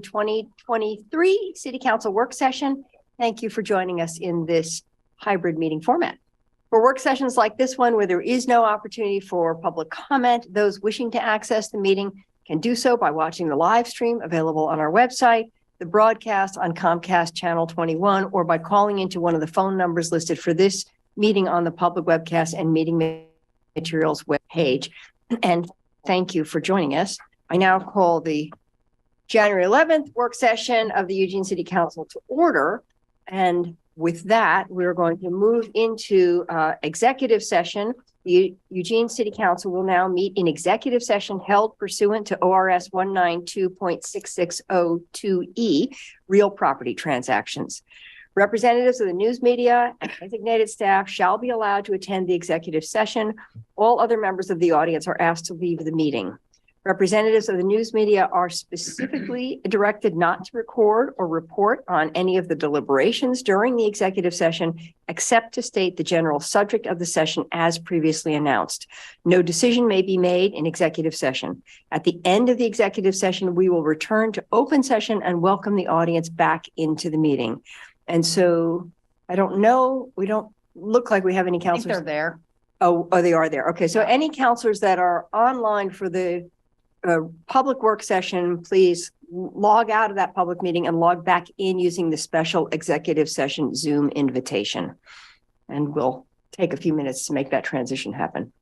2023 City Council work session. Thank you for joining us in this hybrid meeting format. For work sessions like this one, where there is no opportunity for public comment, those wishing to access the meeting can do so by watching the live stream available on our website, the broadcast on Comcast Channel 21, or by calling into one of the phone numbers listed for this meeting on the public webcast and meeting materials webpage. And thank you for joining us. I now call the January 11th work session of the Eugene City Council to order. And with that, we're going to move into executive session. The Eugene City Council will now meet in executive session held pursuant to ORS 192.6602E, real property transactions. Representatives of the news media and designated staff shall be allowed to attend the executive session. All other members of the audience are asked to leave the meeting. Representatives of the news media are specifically directed not to record or report on any of the deliberations during the executive session, except to state the general subject of the session as previously announced. No decision may be made in executive session. At the end of the executive session, we will return to open session and welcome the audience back into the meeting. And so I don't know, we don't look like we have any counselors. They're there. Oh, they are there. Okay, so any counselors that are online for the public work session, please log out of that public meeting and log back in using the special executive session Zoom invitation. And we'll take a few minutes to make that transition happen.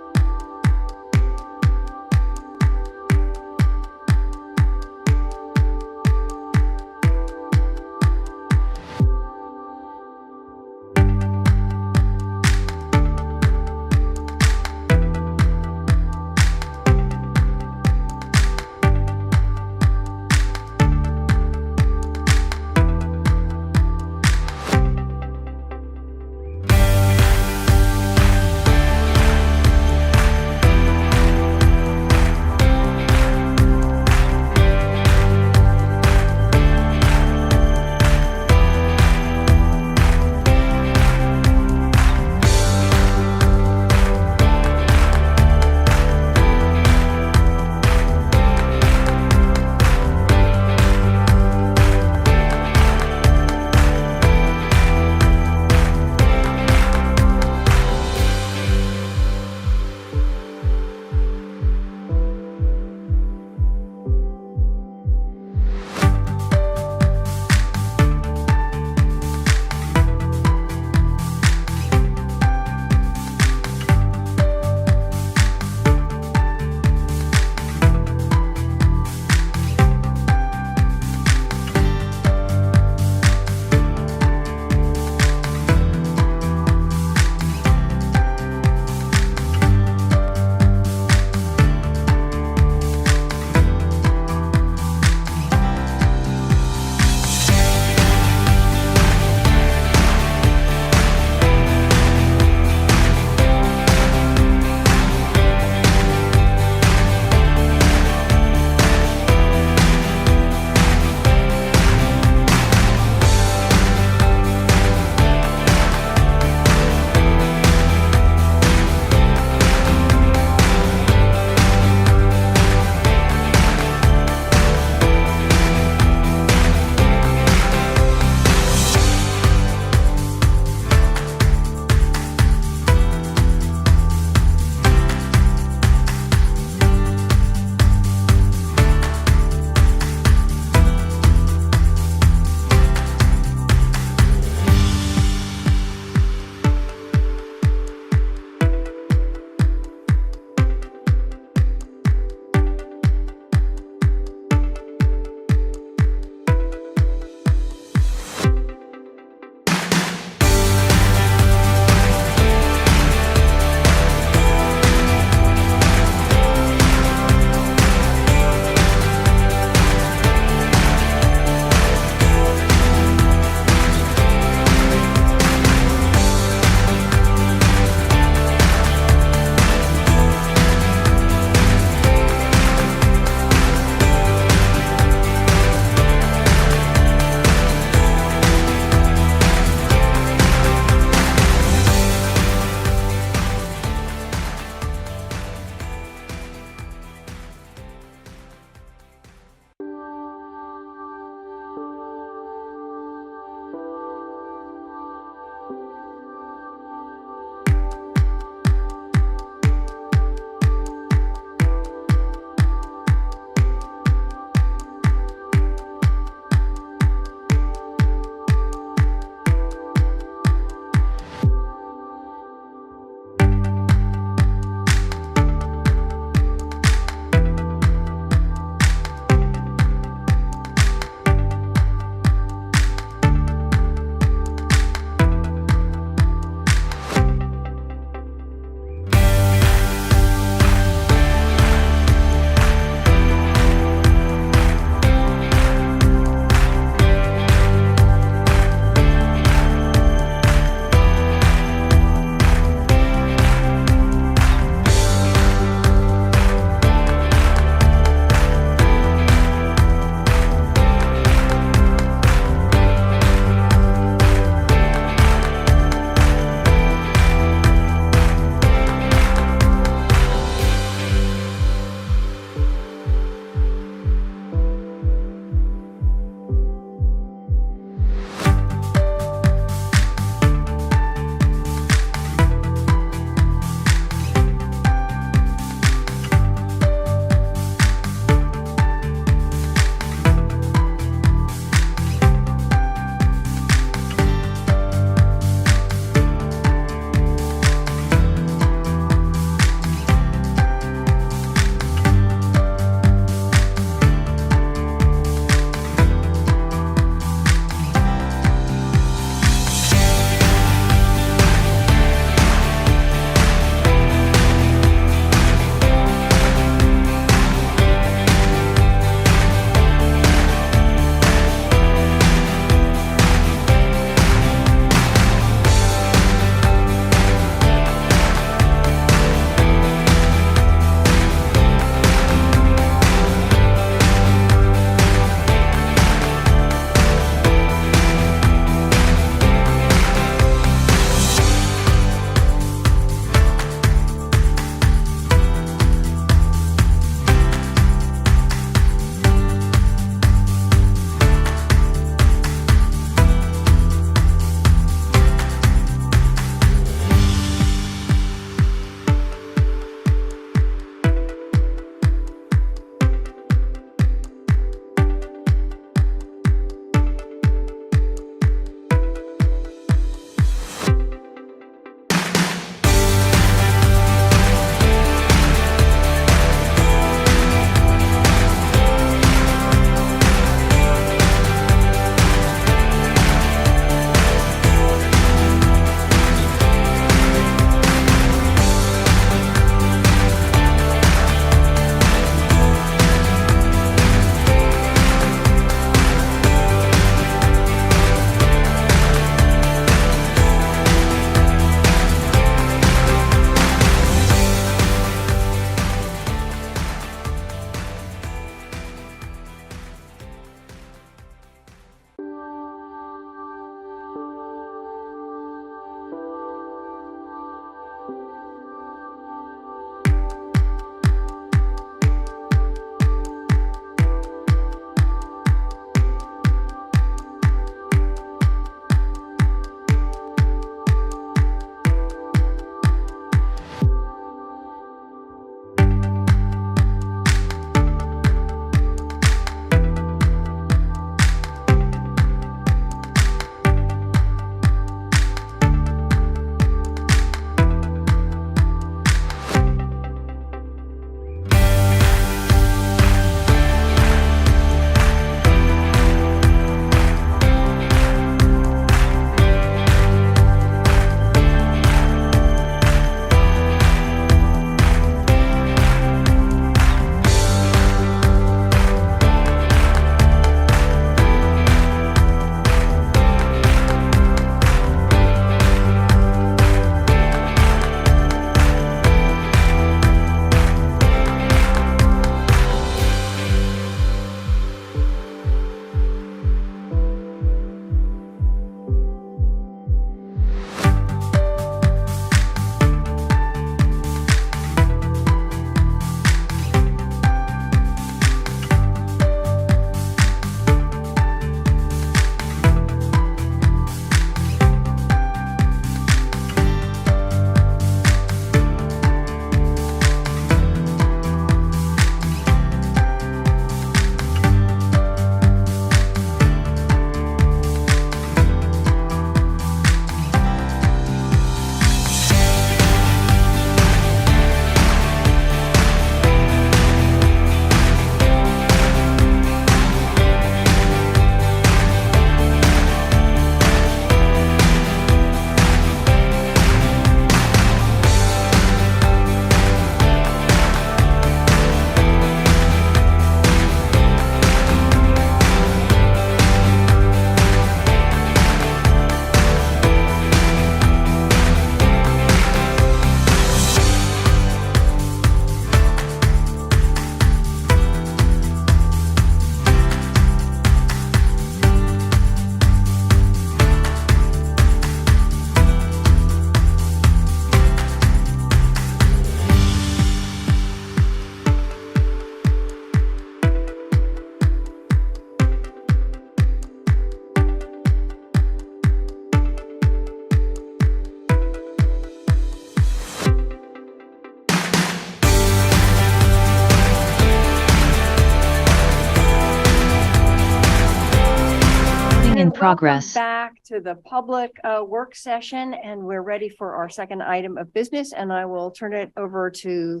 progress. Welcome back to the public work session, and we're ready for our second item of business, and I will turn it over to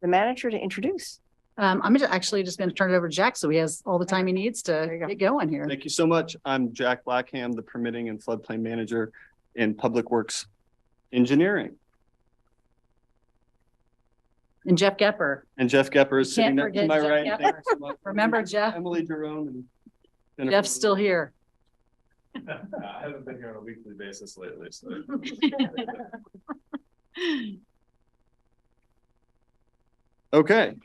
the manager to introduce. I'm actually just going to turn it over to Jack so he has all the time he needs to get going here. Thank you so much. I'm Jack Blackham, the Permitting and Floodplain Manager in Public Works Engineering. And Jeff Gepper. And Jeff Gepper is sitting next to my right. Jeff Thank you so much. Remember Jeff? Emily Jerome and Jennifer. Jeff's still here. I haven't been here on a weekly basis lately, so. Okay,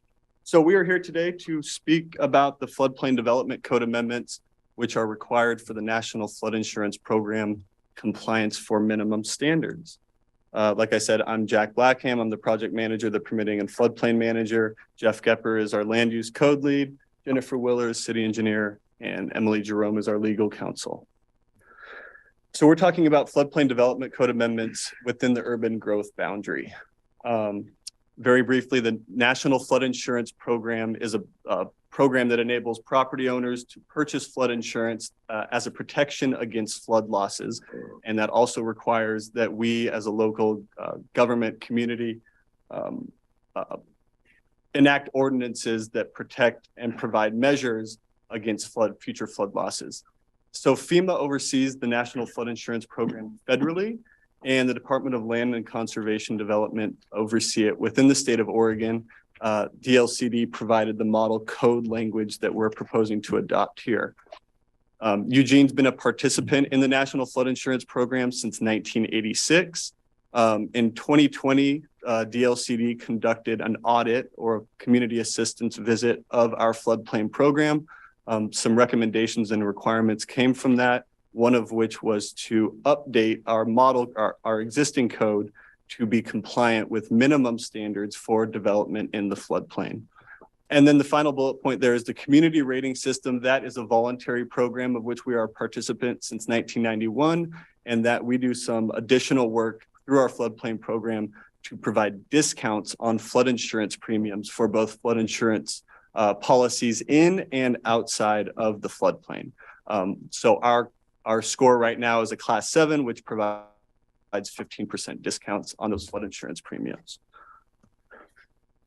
so we are here today to speak about the Floodplain Development Code amendments, which are required for the National Flood Insurance Program compliance for minimum standards. Like I said, I'm Jack Blackham. I'm the project manager, the permitting and floodplain manager. Jeff Gepper is our land use code lead. Jennifer Willer is city engineer, and Emily Jerome is our legal counsel. So we're talking about floodplain development code amendments within the urban growth boundary. Very briefly, the National Flood Insurance Program is a program that enables property owners to purchase flood insurance as a protection against flood losses. And that also requires that we as a local government community enact ordinances that protect and provide measures against future flood losses. So FEMA oversees the National Flood Insurance Program federally, and the Department of Land and Conservation Development oversee it within the state of Oregon. DLCD provided the model code language that we're proposing to adopt here. Eugene's been a participant in the National Flood Insurance Program since 1986. In 2020, DLCD conducted an audit or a community assistance visit of our floodplain program. Some recommendations and requirements came from that, one of which was to update our model, our existing code to be compliant with minimum standards for development in the floodplain. And then the final bullet point there is the community rating system. That is a voluntary program of which we are a participant since 1991, and that we do some additional work through our floodplain program to provide discounts on flood insurance premiums for both flood insurance policies in and outside of the floodplain. So our score right now is a class 7, which provides 15% discounts on those flood insurance premiums.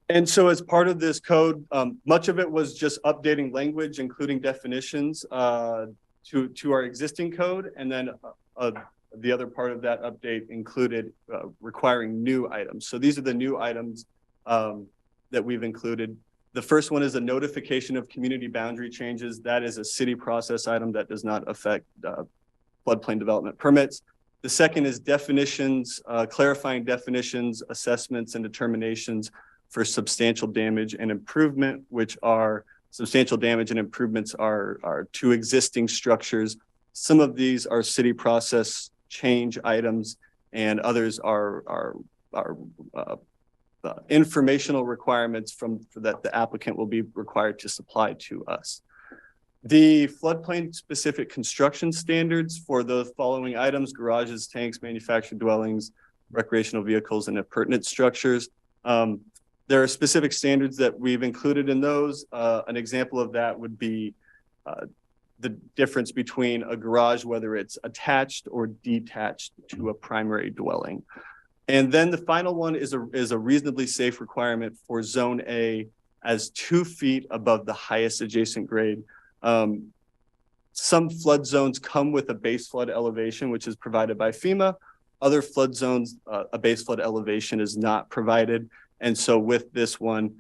And so as part of this code, much of it was just updating language, including definitions to our existing code. And then the other part of that update included requiring new items. So these are the new items that we've included. The first one is a notification of community boundary changes. That is a city process item that does not affect floodplain development permits. The second is definitions, clarifying definitions, assessments, and determinations for substantial damage and improvement, which are substantial damage and improvements are to existing structures. Some of these are city process change items, and others are informational requirements that the applicant will be required to supply to us. The floodplain specific construction standards for the following items: garages, tanks, manufactured dwellings, recreational vehicles, and appurtenant structures. There are specific standards that we've included in those. An example of that would be the difference between a garage, whether it's attached or detached to a primary dwelling. And then the final one is a reasonably safe requirement for Zone A as 2 feet above the highest adjacent grade. Some flood zones come with a base flood elevation, which is provided by FEMA. Other flood zones, a base flood elevation is not provided. And so with this one,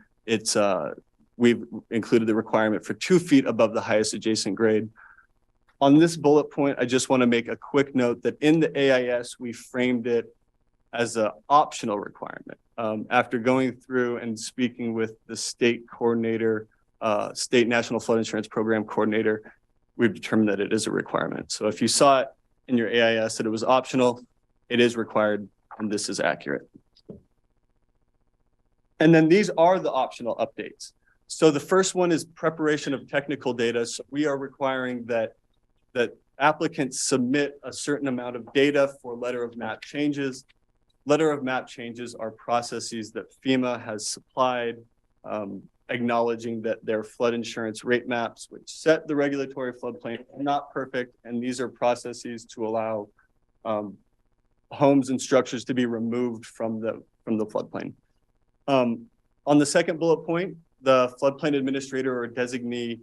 we've included the requirement for 2 feet above the highest adjacent grade. On this bullet point, I just want to make a quick note that in the AIS, we framed it as an optional requirement. After going through and speaking with the state coordinator, state National Flood Insurance Program coordinator, we've determined that it is a requirement. So if you saw it in your AIS that it was optional, it is required, and this is accurate. And then these are the optional updates. So the first one is preparation of technical data. So we are requiring that applicants submit a certain amount of data for letter of map changes. Letter of map changes are processes that FEMA has supplied acknowledging that their flood insurance rate maps, which set the regulatory floodplain, are not perfect, and these are processes to allow homes and structures to be removed from the floodplain. On the second bullet point, the floodplain administrator or designee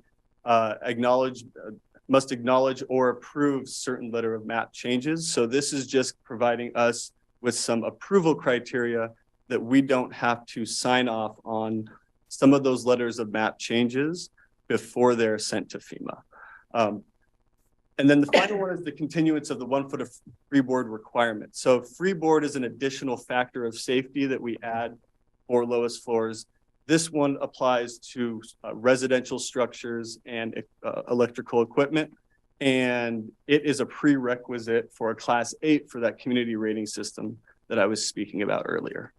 must acknowledge or approve certain letter of map changes. So this is just providing us with some approval criteria that we don't have to sign off on some of those letters of map changes before they're sent to FEMA. And then the final one is the continuance of the 1 foot of freeboard requirement. So freeboard is an additional factor of safety that we add for lowest floors. This one applies to residential structures and electrical equipment. And it is a prerequisite for a class 8 for that community rating system that I was speaking about earlier.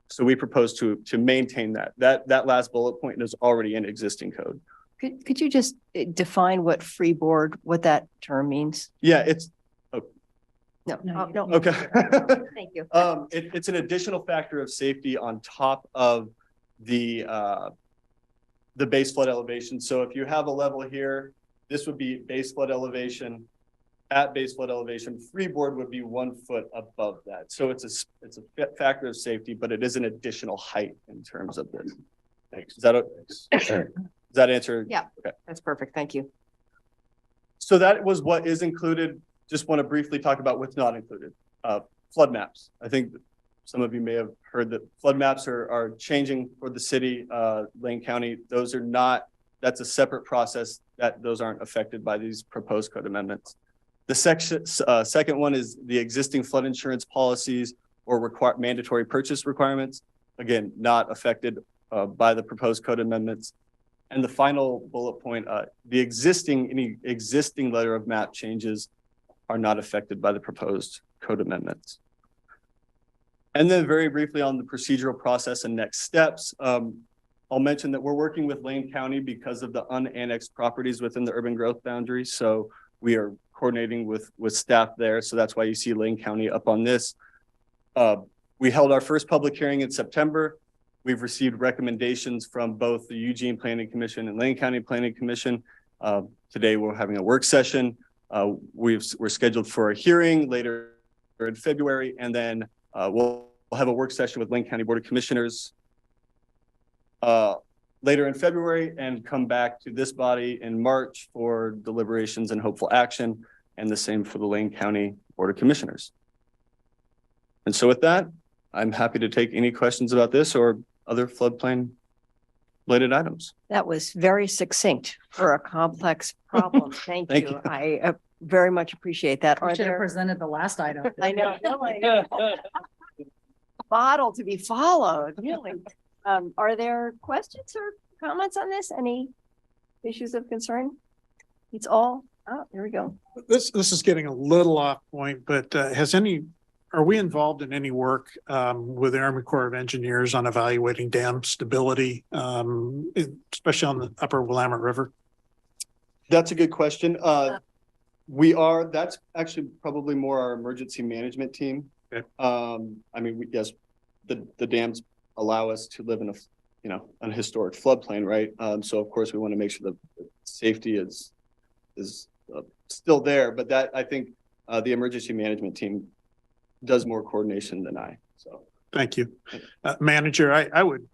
So we propose to maintain that. That last bullet point is already in existing code. Could you just define what freeboard, what that term means? Yeah, it's No. okay. Thank you. It's an additional factor of safety on top of the base flood elevation. So if you have a level here, this would be base flood elevation. At base flood elevation, freeboard would be 1 foot above that. So it's a factor of safety, but it is an additional height in terms of this. Thanks. Does that answer? Yeah. Okay. That's perfect. Thank you. So that was what is included. Just want to briefly talk about what's not included. Flood maps. I think some of you may have heard that flood maps are changing for the city, Lane County. Those are not, that's a separate process that those aren't affected by these proposed code amendments. The second one is the existing flood insurance policies or mandatory purchase requirements. Again, not affected by the proposed code amendments. And the final bullet point, any existing letter of map changes are not affected by the proposed code amendments. And then very briefly on the procedural process and next steps, I'll mention that we're working with Lane County because of the unannexed properties within the urban growth boundary. So we are coordinating with staff there. So that's why you see Lane County up on this. We held our first public hearing in September. We've received recommendations from both the Eugene Planning Commission and Lane County Planning Commission. Today we're having a work session. We're scheduled for a hearing later in February, and then we'll have a work session with Lane County Board of Commissioners later in February and come back to this body in March for deliberations and hopeful action, and the same for the Lane County Board of Commissioners. And so with that, I'm happy to take any questions about this or other floodplain related items. That was very succinct for a complex problem. Thank Thank you. I very much appreciate that. We Are should have there, presented the last item. I know. Model to be followed, really. Are there questions or comments on this? Any issues of concern? It's all, oh, there we go. This is getting a little off point, but are we involved in any work with the Army Corps of Engineers on evaluating dam stability, especially on the upper Willamette River? That's a good question. That's actually probably more our emergency management team. Okay. I mean, yes, the dams allow us to live in a historic floodplain, right? So of course we want to make sure that safety is still there, but that I think the emergency management team does more coordination than I. So Thank you, Manager. I would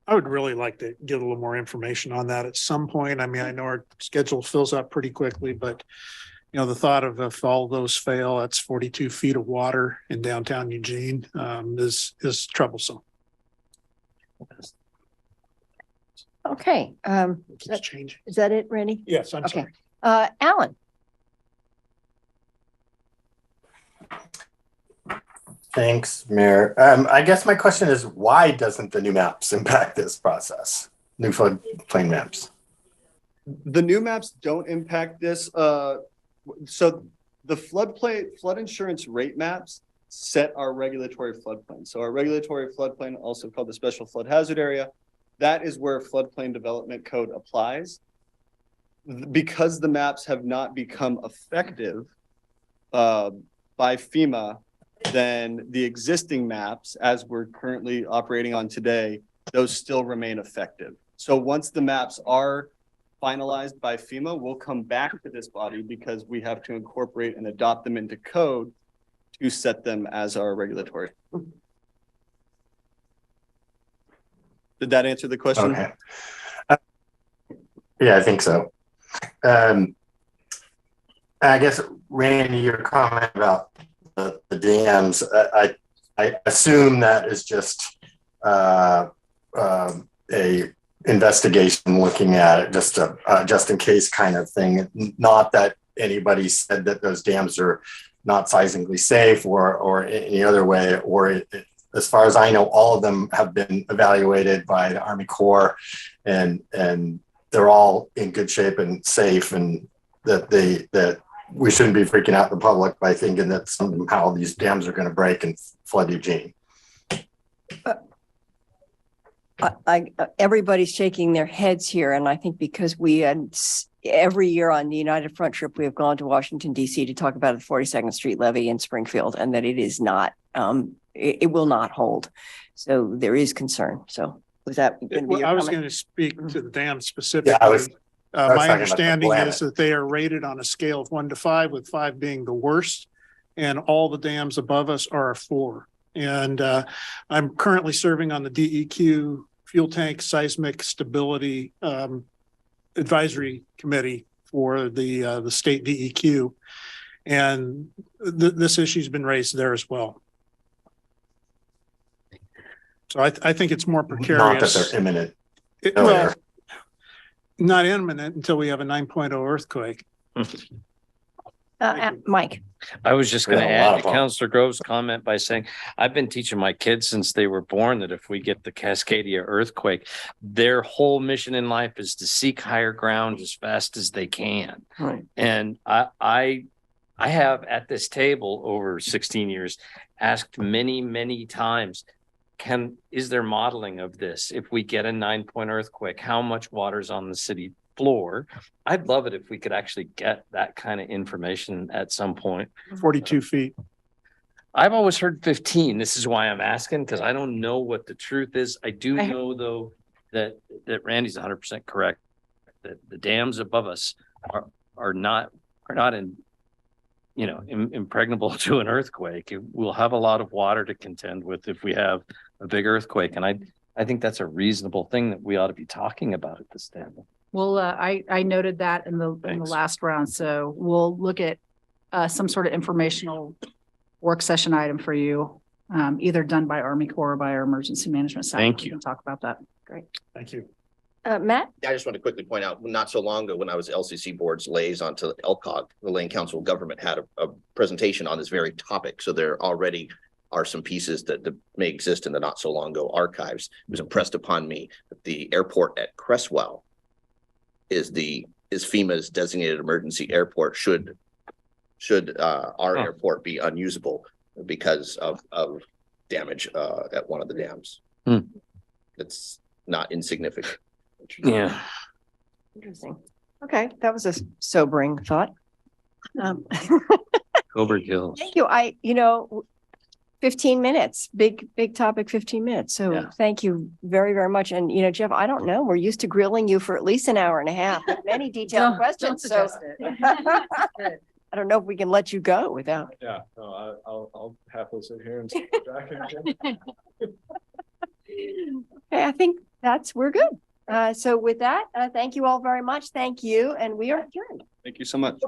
really like to get a little more information on that at some point. I mean, I know our schedule fills up pretty quickly, but the thought of if all those fail, that's 42 feet of water in downtown Eugene is troublesome. Okay. It's changing. Is that it, Randy? Yes, I'm Okay. sorry. Alan. Thanks, Mayor. I guess my question is, why doesn't the new maps impact this process? New floodplain maps. the new maps don't impact this. So the flood insurance rate maps set our regulatory floodplain. So our regulatory floodplain, also called the special flood hazard area, that is where floodplain development code applies. Because the maps have not become effective by FEMA, then the existing maps, as we're currently operating on today, those still remain effective. So once the maps are finalized by FEMA, we'll come back to this body because we have to incorporate and adopt them into code to set them as our regulatory. Did that answer the question? Okay. Yeah, I think so. I guess, Randy, your comment about the dams, I assume that is just a investigation looking at it, just a just in case kind of thing. Not that anybody said that those dams are not seismically safe or any other way, or as far as I know, all of them have been evaluated by the Army Corps, and they're all in good shape and safe, and that we shouldn't be freaking out the public by thinking that somehow these dams are going to break and flood Eugene. Everybody's shaking their heads here, and I think because we every year on the United Front trip, we have gone to Washington, D.C. to talk about the 42nd Street levee in Springfield, and that it is not, it will not hold. So there is concern. So was that going to be your I was comment? going to speak to the dam specifically. Yeah, I was my talking about the understanding planet. is that they are rated on a scale of 1 to 5, with 5 being the worst, and all the dams above us are a 4. And I'm currently serving on the DEQ fuel tank seismic stability advisory committee for the state DEQ, and this issue's been raised there as well. So I think it's more precarious. Not that they're imminent. Well, not imminent until we have a 9.0 earthquake. Mike. I was just going to Yeah, a lot add of to Councillor Grove's comment by saying, I've been teaching my kids since they were born that if we get the Cascadia earthquake, their whole mission in life is to seek higher ground as fast as they can. Right. And I have at this table over 16 years asked many times, is there modeling of this? If we get a 9-point earthquake, how much water's on the city floor? I'd love it if we could actually get that kind of information at some point. 42 feet. I've always heard 15. This is why I'm asking, because I don't know what the truth is. I do know though that Randy's 100% correct, that the dams above us are not impregnable to an earthquake. We'll have a lot of water to contend with if we have a big earthquake. And I think that's a reasonable thing that we ought to be talking about at this table. Well, I noted that in the last round, so we'll look at some sort of informational work session item for you, either done by Army Corps or by our emergency management staff. Thank We you. can talk about that. Great. Thank you. Matt? I just want to quickly point out, not so long ago when I was LCC board's liaison to LCOG, the Lane Council of Government had a presentation on this very topic. So there already are some pieces that may exist in the not so long ago archives. It was impressed upon me that the airport at Cresswell is FEMA's designated emergency airport should our airport be unusable because of damage at one of the dams. It's not insignificant. Yeah. Interesting. Okay, that was a sobering thought. Cobra Hills. Thank you. 15 minutes, big topic, 15 minutes. So Yeah. thank you very, very much. And, Jeff, I don't know, we're used to grilling you for at least an hour and a half, with many detailed questions. So I don't know if we can let you go without. Yeah, no, I'll happily sit here and sit back and Okay, I think we're good. So with that, thank you all very much. Thank you. And we are adjourned. Thank you so much.